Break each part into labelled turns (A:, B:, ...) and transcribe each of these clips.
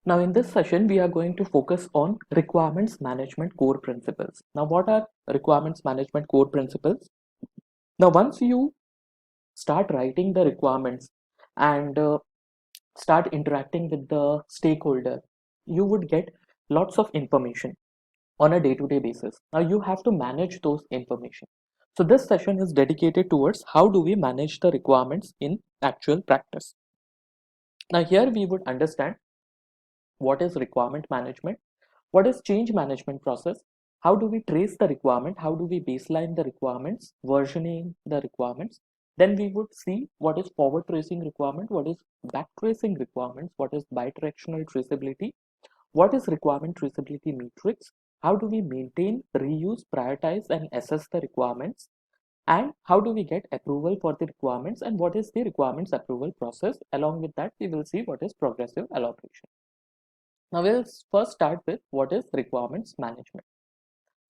A: Now, in this session, we are going to focus on requirements management core principles. Now, what are requirements management core principles? Now, once you start writing the requirements and start interacting with the stakeholder, you would get lots of information on a day-to-day basis. Now, you have to manage those information. So, this session is dedicated towards how do we manage the requirements in actual practice. Now, here we would understand what is requirement management, what is change management process, how do we trace the requirement, how do we baseline the requirements, versioning the requirements. Then we would see what is forward tracing requirement, what is back tracing requirements, what is bidirectional traceability, what is requirement traceability matrix, how do we maintain, reuse, prioritize and assess the requirements, and how do we get approval for the requirements, and what is the requirements approval process. Along with that, we will see what is progressive elaboration. Now we'll first start with what is requirements management.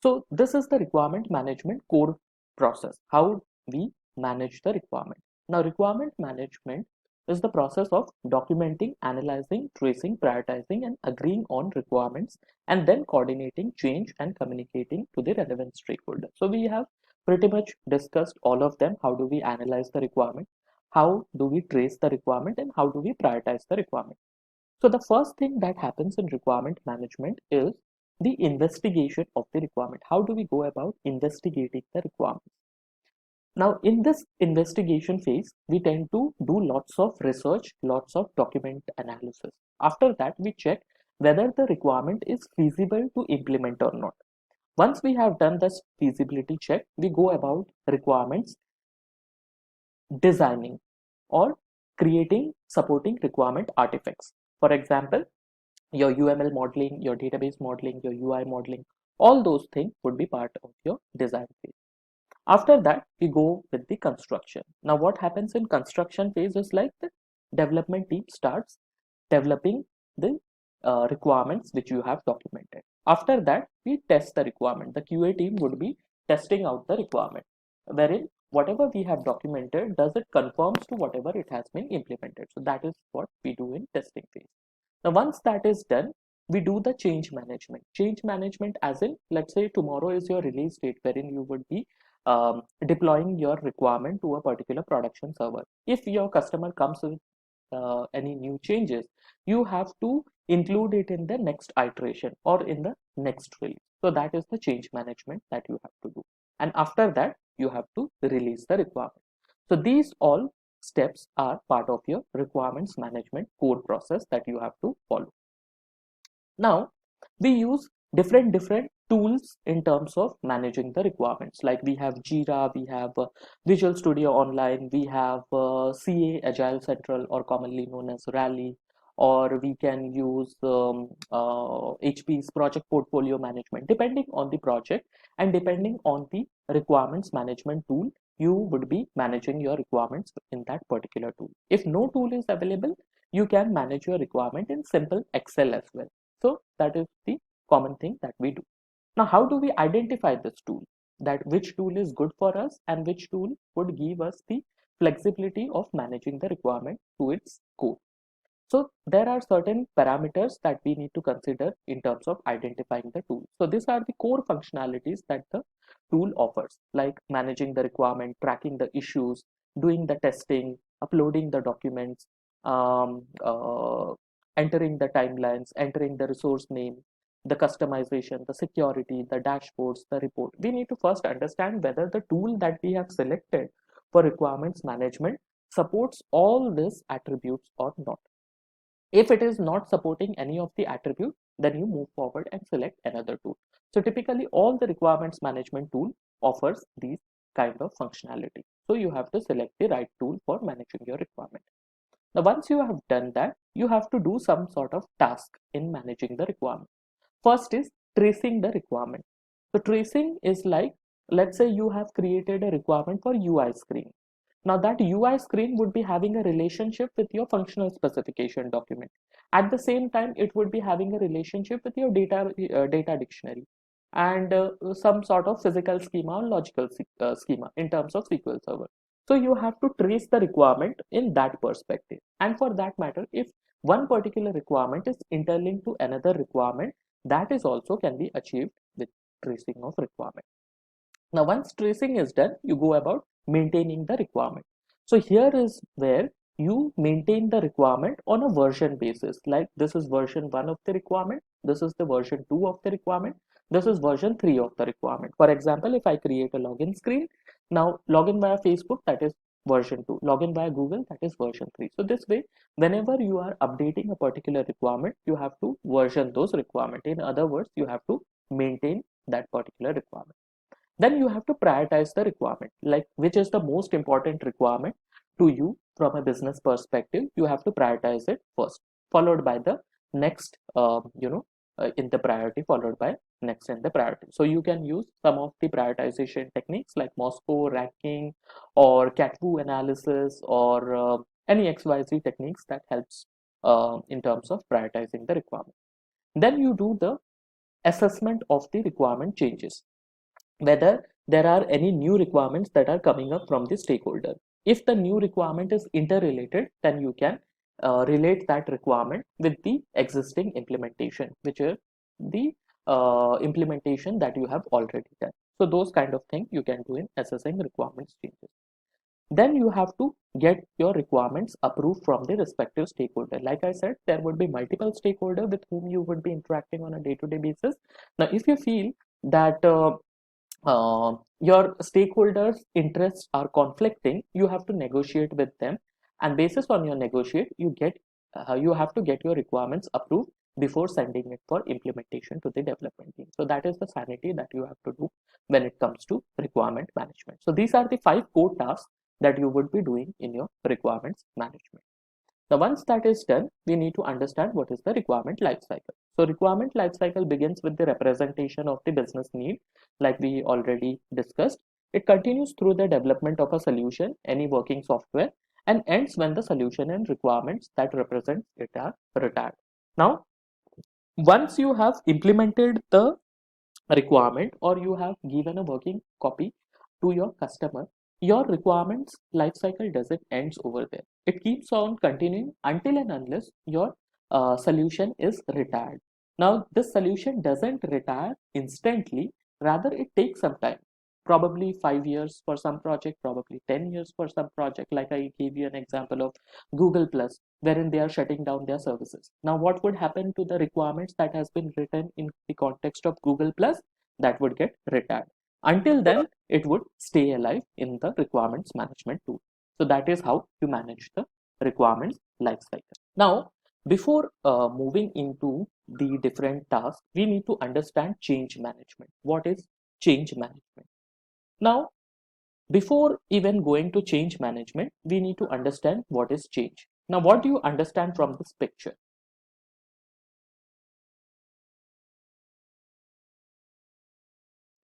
A: So this is the requirement management core process, how we manage the requirement. Now requirement management is the process of documenting, analyzing, tracing, prioritizing and agreeing on requirements, and then coordinating change and communicating to the relevant stakeholders. So we have pretty much discussed all of them. How do we analyze the requirement? How do we trace the requirement? And how do we prioritize the requirement? So the first thing that happens in requirement management is the investigation of the requirement. How do we go about investigating the requirements? Now, in this investigation phase, we tend to do lots of research, lots of document analysis. After that, we check whether the requirement is feasible to implement or not. Once we have done this feasibility check, we go about requirements designing or creating supporting requirement artifacts. For example, your UML modeling, your database modeling, your UI modeling, all those things would be part of your design phase. After that, we go with the construction. Now, what happens in construction phase is like the development team starts developing the requirements which you have documented. After that, we test the requirement. The QA team would be testing out the requirement, wherein whatever we have documented, does it conforms to whatever it has been implemented. So that is what we do in testing phase. Now, once that is done, we do the change management. Change management as in, let's say tomorrow is your release date wherein you would be deploying your requirement to a particular production server. If your customer comes with any new changes, you have to include it in the next iteration or in the next release. So that is the change management that you have to do. And after that, you have to release the requirement. So these all steps are part of your requirements management core process that you have to follow. Now, we use different tools in terms of managing the requirements. Like we have Jira, we have Visual Studio Online, we have CA Agile Central, or commonly known as Rally, or we can use HP's project portfolio management. Depending on the project and depending on the requirements management tool, you would be managing your requirements in that particular tool. If no tool is available, you can manage your requirement in simple Excel as well. So that is the common thing that we do. Now, how do we identify this tool? That which tool is good for us and which tool would give us the flexibility of managing the requirement to its core. So there are certain parameters that we need to consider in terms of identifying the tool. So these are the core functionalities that the tool offers, like managing the requirement, tracking the issues, doing the testing, uploading the documents, um, uh, entering the timelines, entering the resource name, the customization, the security, the dashboards, the report. We need to first understand whether the tool that we have selected for requirements management supports all these attributes or not. If it is not supporting any of the attributes, then you move forward and select another tool. So typically all the requirements management tool offers these kind of functionality. So you have to select the right tool for managing your requirement. Now, once you have done that, you have to do some sort of task in managing the requirement. First is tracing the requirement. So tracing is like, let's say you have created a requirement for UI screen. Now that UI screen would be having a relationship with your functional specification document. At the same time, it would be having a relationship with your data dictionary and some sort of physical schema or logical schema in terms of SQL Server. So you have to trace the requirement in that perspective. And for that matter, if one particular requirement is interlinked to another requirement, that is also can be achieved with tracing of requirement. Now, once tracing is done, you go about maintaining the requirement. So here is where you maintain the requirement on a version basis. Like this is version 1 of the requirement, this is the version 2 of the requirement, this is version 3 of the requirement. For example, if I create a login screen, now login via Facebook, that is version 2, login via Google, that is version 3. So this way, whenever you are updating a particular requirement, you have to version those requirement. In other words, you have to maintain that particular requirement. Then you have to prioritize the requirement, like which is the most important requirement to you from a business perspective. You have to prioritize it first, followed by the next, in the priority, followed by next in the priority. So you can use some of the prioritization techniques like Moscow ranking or CATWU analysis or any XYZ techniques that helps in terms of prioritizing the requirement. Then you do the assessment of the requirement changes, whether there are any new requirements that are coming up from the stakeholder. If the new requirement is interrelated, then you can relate that requirement with the existing implementation, which is the implementation that you have already done. So those kind of things you can do in assessing requirements changes. Then you have to get your requirements approved from the respective stakeholder. Like I said, there would be multiple stakeholders with whom you would be interacting on a day-to-day basis. Now, if you feel that your stakeholders' interests are conflicting, you have to negotiate with them, and basis on your negotiate, you have to get your requirements approved before sending it for implementation to the development team. So that is the sanity that you have to do when it comes to requirement management. So these are the 5 core tasks that you would be doing in your requirements management. Now, once that is done, we need to understand what is the requirement lifecycle. So requirement lifecycle begins with the representation of the business need, like we already discussed. It continues through the development of a solution, any working software, and ends when the solution and requirements that represent it are retired. Now, once you have implemented the requirement or you have given a working copy to your customer, your requirements lifecycle doesn't ends over there. It keeps on continuing until and unless your solution is retired. Now, this solution doesn't retire instantly, rather it takes some time, probably 5 years for some project, probably 10 years for some project. Like I gave you an example of Google Plus, wherein they are shutting down their services. Now, what would happen to the requirements that has been written in the context of Google Plus? That would get retired. Until then, it would stay alive in the requirements management tool. So that is how you manage the requirements lifecycle. Now, before moving into the different tasks, we need to understand change management. What is change management? Now, before even going to change management, we need to understand what is change. Now, what do you understand from this picture?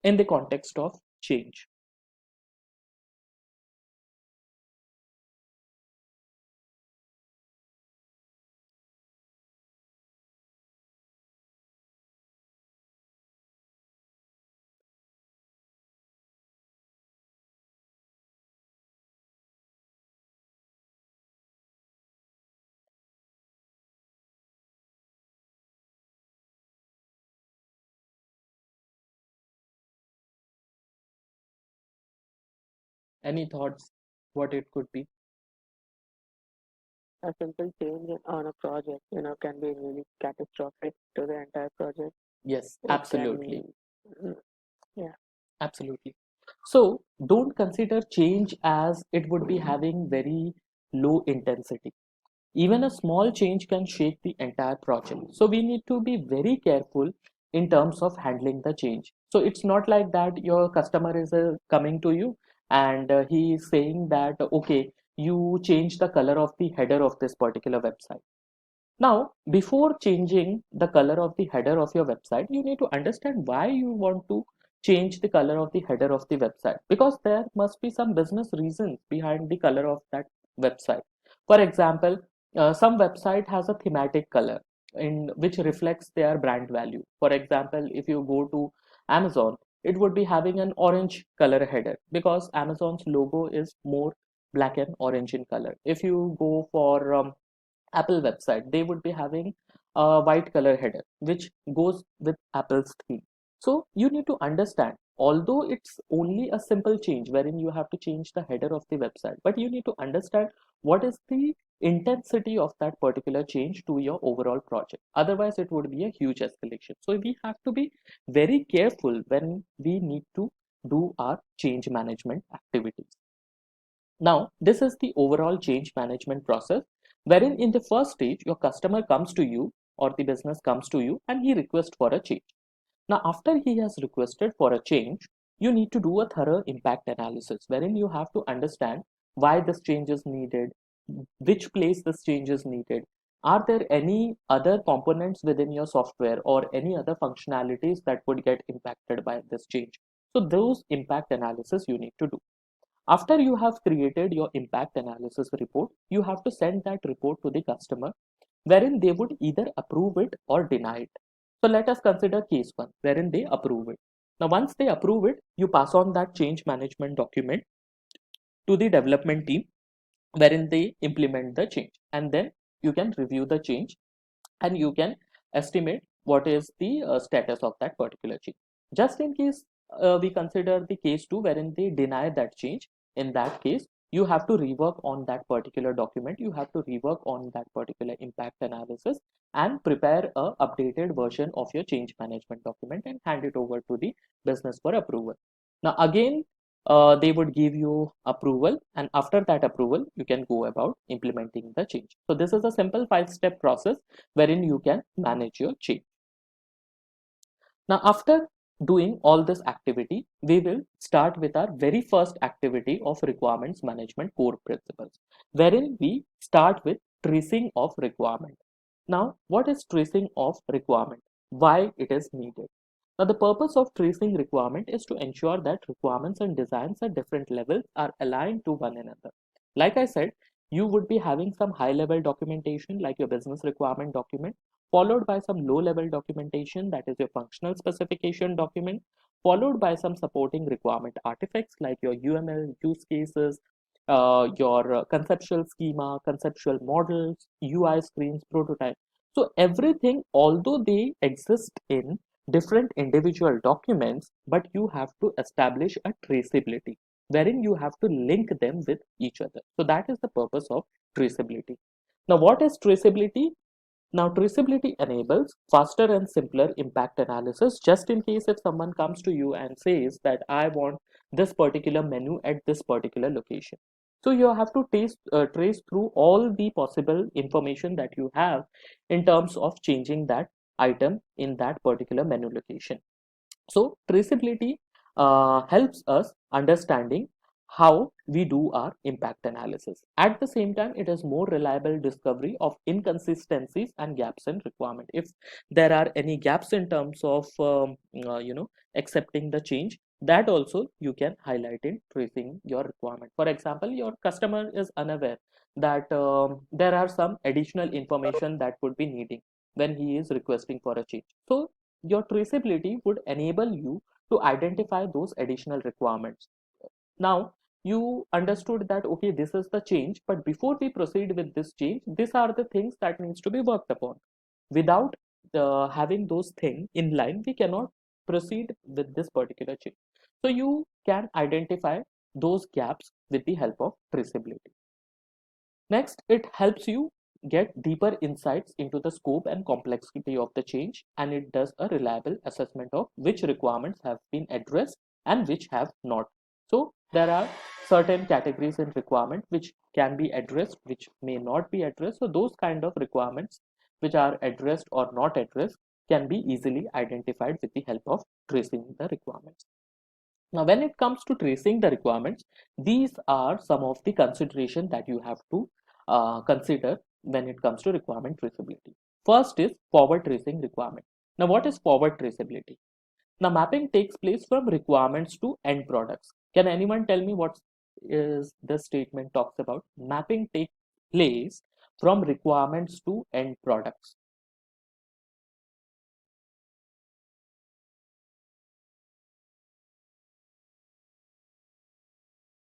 A: In the context of change. Any thoughts what it could be?
B: A simple change on a project, can be really catastrophic to the entire project.
A: Yes,
B: It
A: absolutely.
B: can, mm, yeah,
A: Absolutely. So don't consider change as it would be having very low intensity. Even a small change can shake the entire project. So we need to be very careful in terms of handling the change. So it's not like that your customer is coming to you and he is saying that, okay, you change the color of the header of this particular website. Now, before changing the color of the header of your website, you need to understand why you want to change the color of the header of the website, because there must be some business reasons behind the color of that website. For example, some website has a thematic color in which reflects their brand value. For example, if you go to Amazon, it would be having an orange color header because Amazon's logo is more black and orange in color. If you go for Apple website, they would be having a white color header which goes with Apple's theme. So you need to understand, although it's only a simple change wherein you have to change the header of the website, but you need to understand what is the intensity of that particular change to your overall project. Otherwise, it would be a huge escalation. So we have to be very careful when we need to do our change management activities. Now, this is the overall change management process, wherein in the first stage, your customer comes to you or the business comes to you and he requests for a change. Now, after he has requested for a change, you need to do a thorough impact analysis, wherein you have to understand why this change is needed, which place this change is needed. Are there any other components within your software or any other functionalities that would get impacted by this change? So those impact analysis you need to do. After you have created your impact analysis report, you have to send that report to the customer, wherein they would either approve it or deny it. So let us consider case one, wherein they approve it. Now, once they approve it, you pass on that change management document to the development team, wherein they implement the change. And then you can review the change and you can estimate what is the status of that particular change. Just in case we consider the case 2 wherein they deny that change, in that case you have to rework on that particular document, you have to rework on that particular impact analysis and prepare a updated version of your change management document and hand it over to the business for approval. Now again, they would give you approval, and after that approval you can go about implementing the change. So this is a simple 5-step process wherein you can manage your change. Now, after doing all this activity, we will start with our very first activity of requirements management core principles, wherein we start with tracing of requirement. Now, what is tracing of requirement? Why it is needed? Now, the purpose of tracing requirement is to ensure that requirements and designs at different levels are aligned to one another. Like I said, you would be having some high level documentation like your business requirement document, followed by some low level documentation, that is your functional specification document, followed by some supporting requirement artifacts like your UML, use cases, your conceptual schema, conceptual models, UI screens, prototype. So everything, although they exist in different individual documents, but you have to establish a traceability wherein you have to link them with each other. So that is the purpose of traceability. Now, what is traceability? Now, traceability enables faster and simpler impact analysis. Just in case if someone comes to you and says that I want this particular menu at this particular location. So you have to trace through all the possible information that you have in terms of changing that item in that particular menu location. So traceability helps us understanding how we do our impact analysis. At the same time, it is more reliable discovery of inconsistencies and gaps in requirement. If there are any gaps in terms of accepting the change, that also you can highlight in tracing your requirement. For example, your customer is unaware that there are some additional information that would be needing when he is requesting for a change. So your traceability would enable you to identify those additional requirements. Now, you understood that, okay, this is the change, but before we proceed with this change, these are the things that needs to be worked upon. Without having those things in line, we cannot proceed with this particular change. So you can identify those gaps with the help of traceability. Next, it helps you get deeper insights into the scope and complexity of the change, and it does a reliable assessment of which requirements have been addressed and which have not. So there are certain categories in requirement which can be addressed, which may not be addressed. So those kind of requirements which are addressed or not addressed can be easily identified with the help of tracing the requirements. Now, when it comes to tracing the requirements, these are some of the consideration that you have to consider when it comes to requirement traceability. First is forward tracing requirement. Now, what is forward traceability? Now, mapping takes place from requirements to end products. Can anyone tell me what is the statement talks about? Mapping takes place from requirements to end products.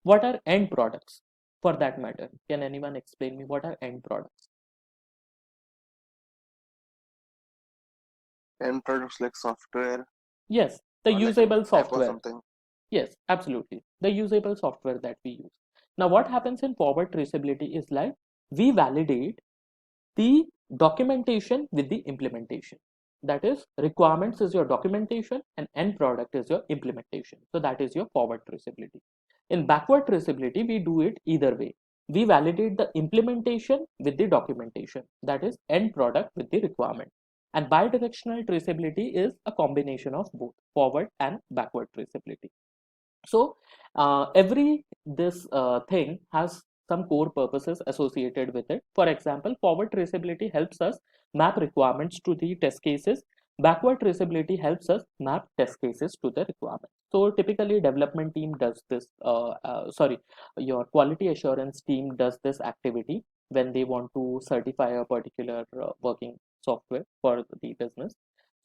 A: What are end products for that matter? Can anyone explain me what are end products?
C: end products like software
A: Yes, the
C: or like an
A: usable
C: app or
A: software.
C: something.
A: Yes, absolutely. The usable software that we use. Now, what happens in forward traceability is like we validate the documentation with the implementation. That is, requirements is your documentation and end product is your implementation. So that is your forward traceability. In backward traceability, we do it either way. We validate the implementation with the documentation. That is, end product with the requirement. And bidirectional traceability is a combination of both forward and backward traceability. So every this thing has some core purposes associated with it. For example, forward traceability helps us map requirements to the test cases. Backward traceability helps us map test cases to the requirement. So typically development team does this, your quality assurance team does this activity when they want to certify a particular working software for the business.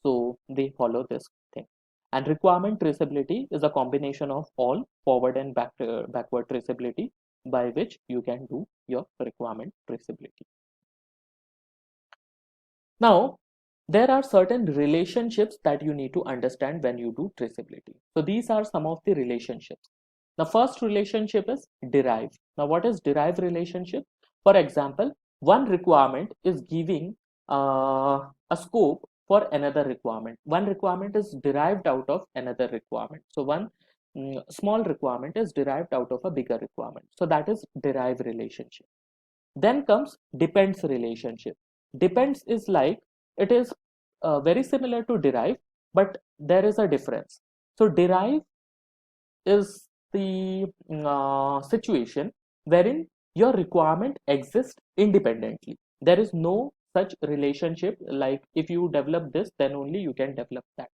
A: So they follow this thing. And requirement traceability is a combination of all forward and backward traceability by which you can do your requirement traceability. Now, there are certain relationships that you need to understand when you do traceability. So these are some of the relationships. The first relationship is derive. Now, what is derive relationship? For example, one requirement is giving a scope for another requirement. One requirement is derived out of another requirement. So one small requirement is derived out of a bigger requirement. So that is derive relationship. Then comes depends relationship. Depends is like it is very similar to derive, but there is a difference. So derive is the situation wherein your requirement exists independently. There is no such relationship like if you develop this, then only you can develop that.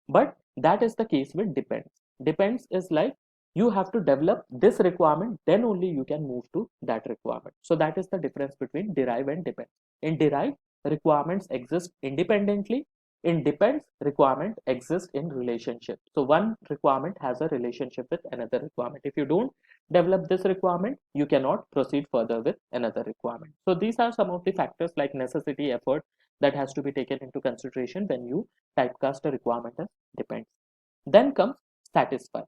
A: But that is the case with depends. Depends is like you have to develop this requirement, then only you can move to that requirement. So that is the difference between derive and depend. In derive, requirements exist independently. In depends, requirement exists in relationship. So one requirement has a relationship with another requirement. If you don't develop this requirement, you cannot proceed further with another requirement. So these are some of the factors like necessity, effort that has to be taken into consideration when you typecast a requirement as depends. Then comes satisfy.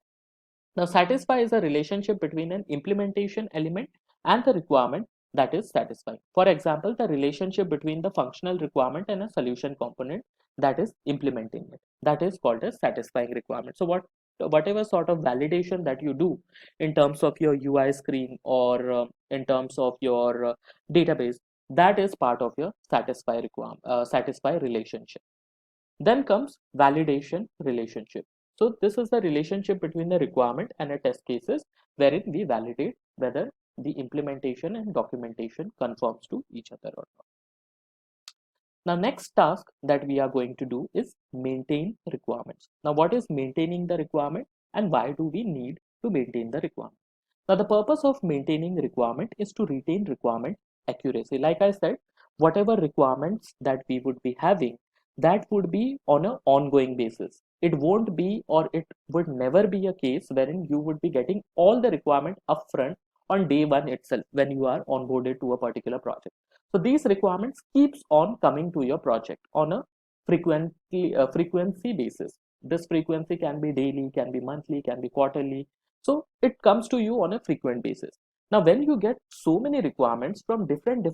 A: Now, satisfy is a relationship between an implementation element and the requirement that is satisfying. For example, the relationship between the functional requirement and a solution component that is implementing it. That is called as satisfying requirement. So whatever sort of validation that you do in terms of your UI screen or in terms of your database, that is part of your satisfy relationship. Then comes validation relationship. So this is the relationship between the requirement and a test cases wherein we validate whether the implementation and documentation conforms to each other or not. Now, next task that we are going to do is maintain requirements. Now, what is maintaining the requirement and why do we need to maintain the requirement? Now, the purpose of maintaining requirement is to retain requirement accuracy. Like I said, whatever requirements that we would be having, that would be on an ongoing basis. It won't be or it would never be a case wherein you would be getting all the requirement upfront on day one itself when you are onboarded to a particular project. So these requirements keeps on coming to your project on a frequency basis. This frequency can be daily, can be monthly, can be quarterly. So it comes to you on a frequent basis. Now, when you get so many requirements from different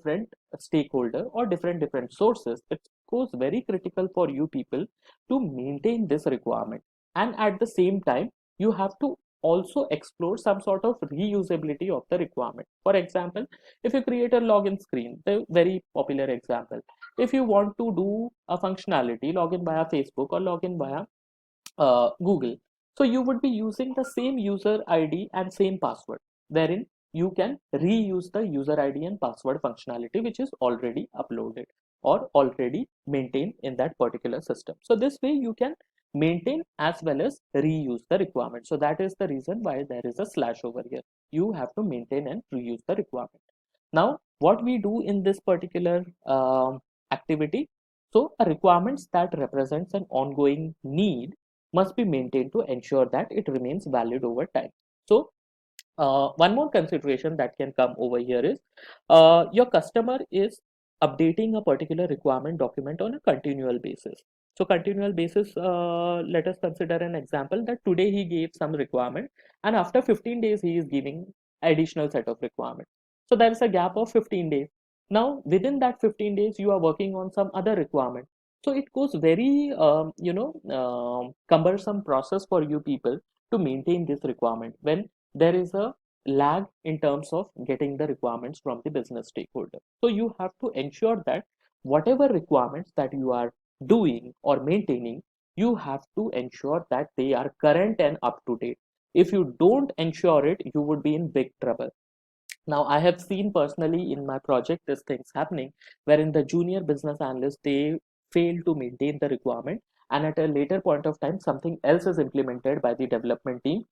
A: stakeholder or different sources, it goes very critical for you people to maintain this requirement. And at the same time, you have to also explore some sort of reusability of the requirement. For example, if you create a login screen, the very popular example, if you want to do a functionality, login via Facebook or login via Google, so you would be using the same user ID and same password, wherein you can reuse the user ID and password functionality which is already uploaded or already maintained in that particular system. So this way you can maintain as well as reuse the requirement. So that is the reason why there is a slash over here. You have to maintain and reuse the requirement. Now, what we do in this particular activity, so a requirements that represents an ongoing need must be maintained to ensure that it remains valid over time. So one more consideration that can come over here is your customer is updating a particular requirement document on a continual basis. So continual basis, let us consider an example that today he gave some requirement and after 15 days he is giving additional set of requirements. So there is a gap of 15 days. Now within that 15 days you are working on some other requirement. So it goes very cumbersome process for you people to maintain this requirement when there is a lag in terms of getting the requirements from the business stakeholder. So you have to ensure that whatever requirements that you are doing or maintaining, you have to ensure that they are current and up to date. If you don't ensure it, you would be in big trouble. Now I have seen personally in my project these things happening wherein the junior business analyst, they fail to maintain the requirement, and at a later point of time something else is implemented by the development team,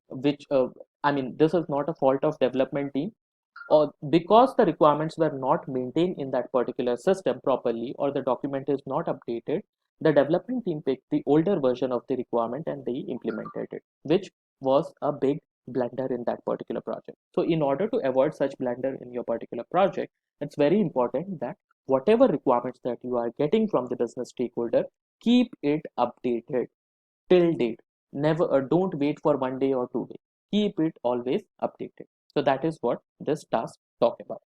A: which I mean, this is not a fault of development team, or because the requirements were not maintained in that particular system properly or the document is not updated, the development team picked the older version of the requirement and they implemented it, which was a big blunder in that particular project. So in order to avoid such blunder in your particular project, it's very important that whatever requirements that you are getting from the business stakeholder, keep it updated till date. Never don't wait for 1 day or 2 days. Keep it always updated. So that is what this task talk about.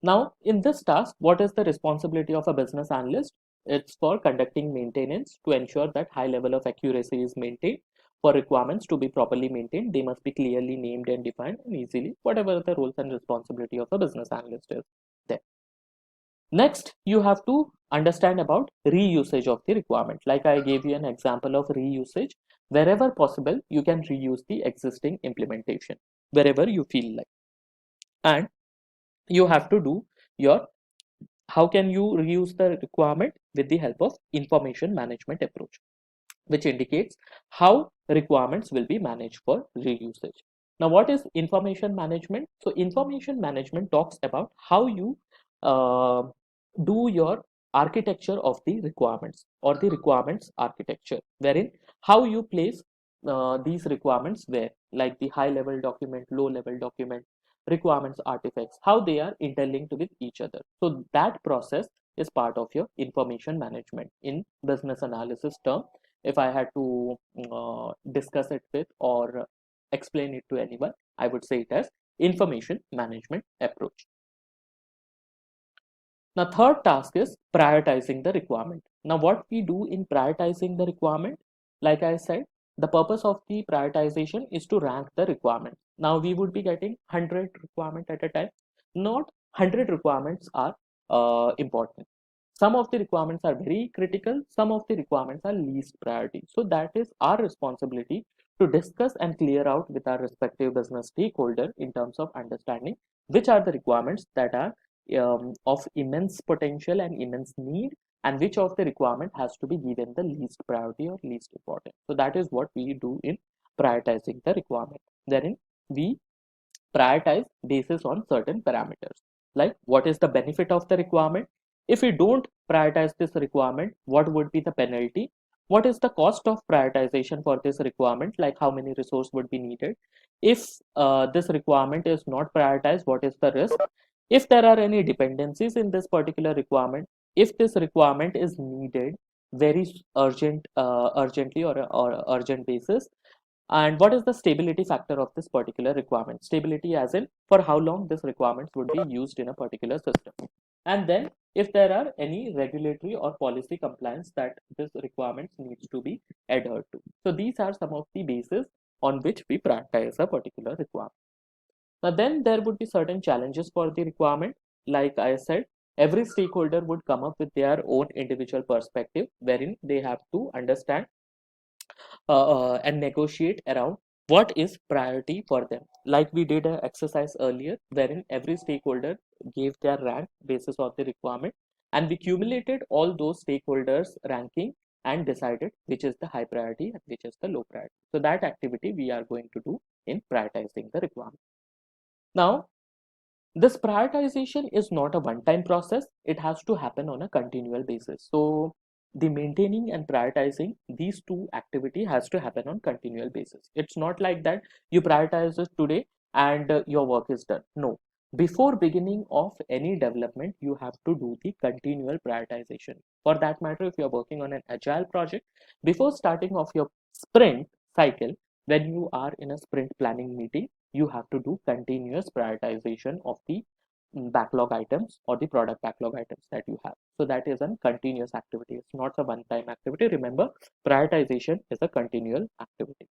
A: Now in this task, what is the responsibility of a business analyst? It's for conducting maintenance to ensure that high level of accuracy is maintained. For requirements to be properly maintained, they must be clearly named and defined and easily, whatever the roles and responsibility of a business analyst is there. Next, you have to understand about reusage of the requirement. Like I gave you an example of reusage. Wherever possible, you can reuse the existing implementation wherever you feel like. And you have to do your, how can you reuse the requirement? With the help of information management approach, which indicates how requirements will be managed for reusage. Now, what is information management? So information management talks about how you uh, do your architecture of the requirements or the requirements architecture, wherein how you place these requirements where, like the high level document, low level document, requirements artifacts, how they are interlinked with each other. So that process is part of your information management in business analysis term. If I had to discuss it with or explain it to anyone, I would say it as information management approach. Now, third task is prioritizing the requirement. Now, what we do in prioritizing the requirement, like I said, the purpose of the prioritization is to rank the requirement. Now, we would be getting 100 requirements at a time. Not 100 requirements are important. Some of the requirements are very critical, some of the requirements are least priority. So that is our responsibility to discuss and clear out with our respective business stakeholder in terms of understanding which are the requirements that are of immense potential and immense need, and which of the requirement has to be given the least priority or least important. So that is what we do in prioritizing the requirement. Therein we prioritize basis on certain parameters, like what is the benefit of the requirement. If we don't prioritize this requirement, what would be the penalty? What is the cost of prioritization for this requirement, like how many resources would be needed? If this requirement is not prioritized, what is the risk? If there are any dependencies in this particular requirement, if this requirement is needed very urgently or urgent basis, and what is the stability factor of this particular requirement? Stability as in for how long this requirements would be used in a particular system. And then if there are any regulatory or policy compliance that this requirements needs to be adhered to. So these are some of the bases on which we prioritize a particular requirement. Now then there would be certain challenges for the requirement. Like I said, every stakeholder would come up with their own individual perspective, wherein they have to understand and negotiate around what is priority for them. Like we did an exercise earlier wherein every stakeholder gave their rank basis of the requirement, and we cumulated all those stakeholders ranking and decided which is the high priority and which is the low priority. So that activity we are going to do in prioritizing the requirement. Now this prioritization is not a one-time process, it has to happen on a continual basis. So the maintaining and prioritizing these two activity has to happen on continual basis. It's not like that you prioritize it today and your work is done. No, before beginning of any development, you have to do the continual prioritization. For that matter, if you're working on an agile project, before starting off your sprint cycle, when you are in a sprint planning meeting, you have to do continuous prioritization of the backlog items or the product backlog items that you have. So that is a continuous activity. It's not a one-time activity. Remember, prioritization is a continual activity.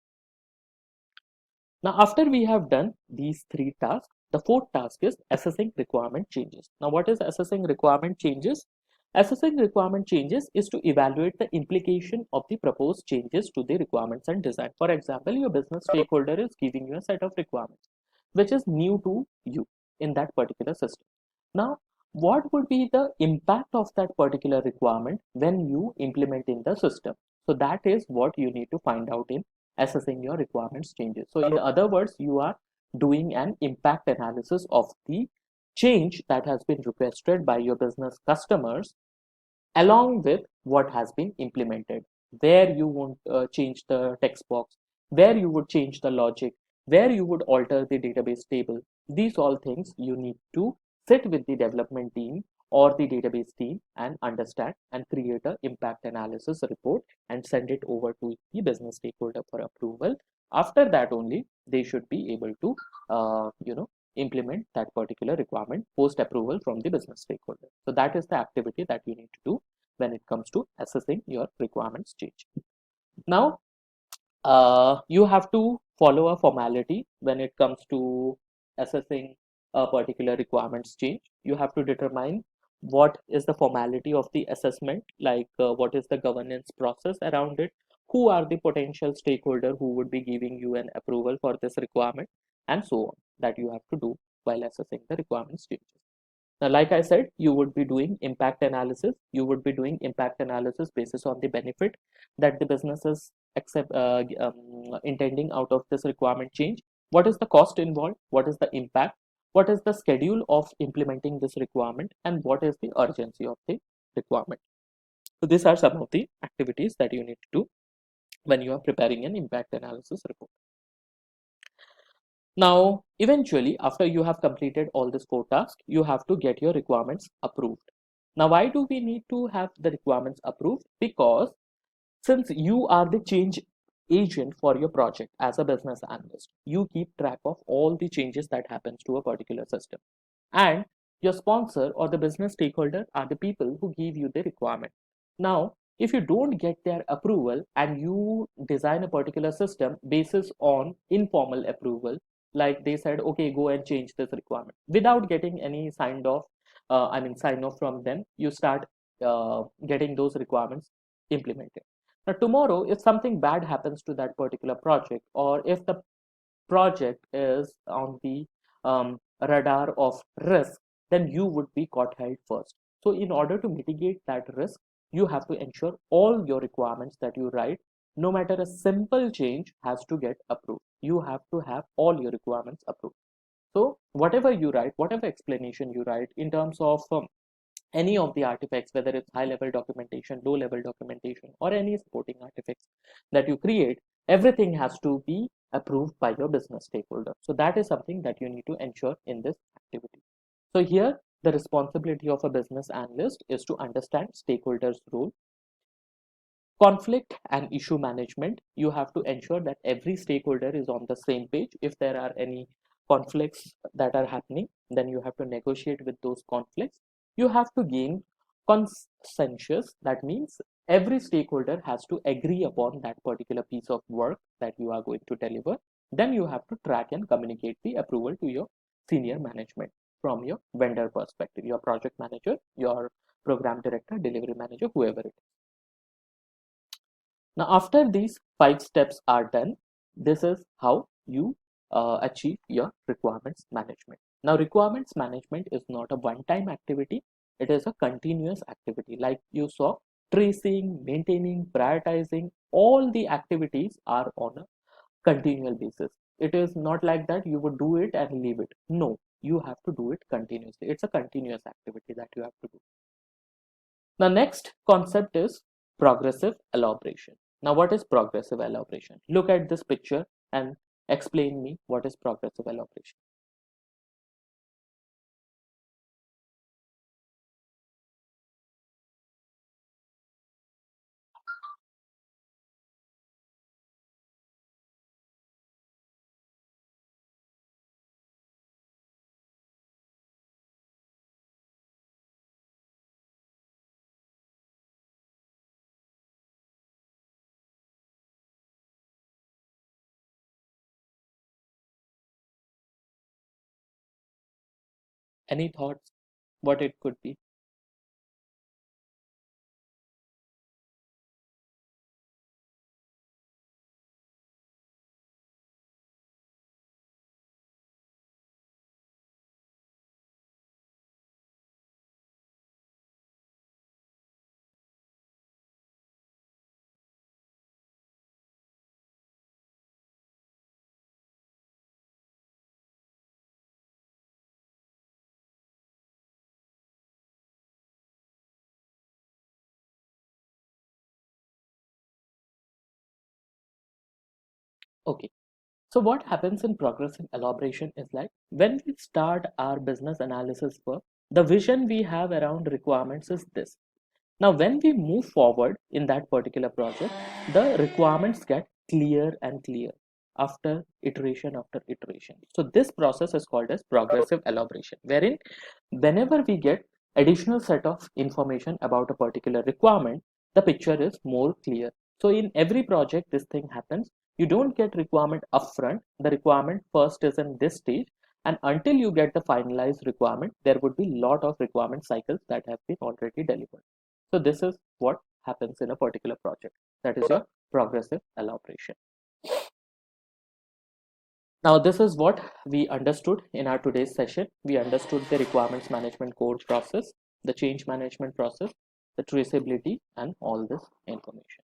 A: Now, after we have done these three tasks, the fourth task is assessing requirement changes. Now, what is assessing requirement changes? Assessing requirement changes is to evaluate the implication of the proposed changes to the requirements and design. For example, your business stakeholder is giving you a set of requirements which is new to you in that particular system. Now, what would be the impact of that particular requirement when you implement in the system? So that is what you need to find out in assessing your requirements changes. So in other words, you are doing an impact analysis of the change that has been requested by your business customers along with what has been implemented, where you won't change the text box, where you would change the logic, where you would alter the database table. These all things you need to sit with the development team or the database team and understand and create a impact analysis report and send it over to the business stakeholder for approval. After that only they should be able to implement that particular requirement post approval from the business stakeholder. So that is the activity that you need to do when it comes to assessing your requirements change. Now, you have to follow a formality when it comes to assessing a particular requirements change. You have to determine what is the formality of the assessment, like what is the governance process around it, who are the potential stakeholder who would be giving you an approval for this requirement, and so on, that you have to do while assessing the requirements changes. Now, like I said, you would be doing impact analysis. You would be doing impact analysis basis on the benefit that the business is intending out of this requirement change. What is the cost involved? What is the impact? What is the schedule of implementing this requirement? And what is the urgency of the requirement? So these are some of the activities that you need to do when you are preparing an impact analysis report. Now, eventually, after you have completed all these four tasks, you have to get your requirements approved. Now, why do we need to have the requirements approved? Because since you are the change agent for your project as a business analyst, you keep track of all the changes that happens to a particular system. And your sponsor or the business stakeholder are the people who give you the requirement. Now, if you don't get their approval and you design a particular system basis on informal approval, like they said, okay, go and change this requirement without getting any sign off, sign off from them, you start getting those requirements implemented. Now, tomorrow, if something bad happens to that particular project, or if the project is on the radar of risk, then you would be caught held first. So in order to mitigate that risk, you have to ensure all your requirements that you write, no matter a simple change, has to get approved. You have to have all your requirements approved. So whatever you write, whatever explanation you write in terms of any of the artifacts, whether it's high level documentation, low level documentation, or any supporting artifacts that you create, everything has to be approved by your business stakeholder. So that is something that you need to ensure in this activity. So here, the responsibility of a business analyst is to understand stakeholders' role. Conflict and issue management, you have to ensure that every stakeholder is on the same page. If there are any conflicts that are happening, then you have to negotiate with those conflicts. You have to gain consensus. That means every stakeholder has to agree upon that particular piece of work that you are going to deliver. Then you have to track and communicate the approval to your senior management from your vendor perspective, your project manager, your program director, delivery manager, whoever it is. Now, after these 5 steps are done, this is how you achieve your requirements management. Now, requirements management is not a one-time activity. It is a continuous activity. Like you saw, tracing, maintaining, prioritizing, all the activities are on a continual basis. It is not like that you would do it and leave it. No, you have to do it continuously. It's a continuous activity that you have to do. The next concept is progressive elaboration. Now, what is progressive elaboration? Look at this picture and explain me what is progressive elaboration. Any thoughts what it could be? Okay. So what happens in progressive elaboration is like when we start our business analysis work, the vision we have around requirements is this. Now, when we move forward in that particular project, the requirements get clear and clear after iteration after iteration. So this process is called as progressive elaboration, wherein whenever we get additional set of information about a particular requirement, the picture is more clear. So in every project, this thing happens. You don't get requirement upfront. The requirement first is in this stage, and until you get the finalized requirement, there would be lot of requirement cycles that have been already delivered. So this is what happens in a particular project. That is your progressive elaboration. Now, this is what we understood in our today's session. We understood the requirements management core process, the change management process, the traceability, and all this information.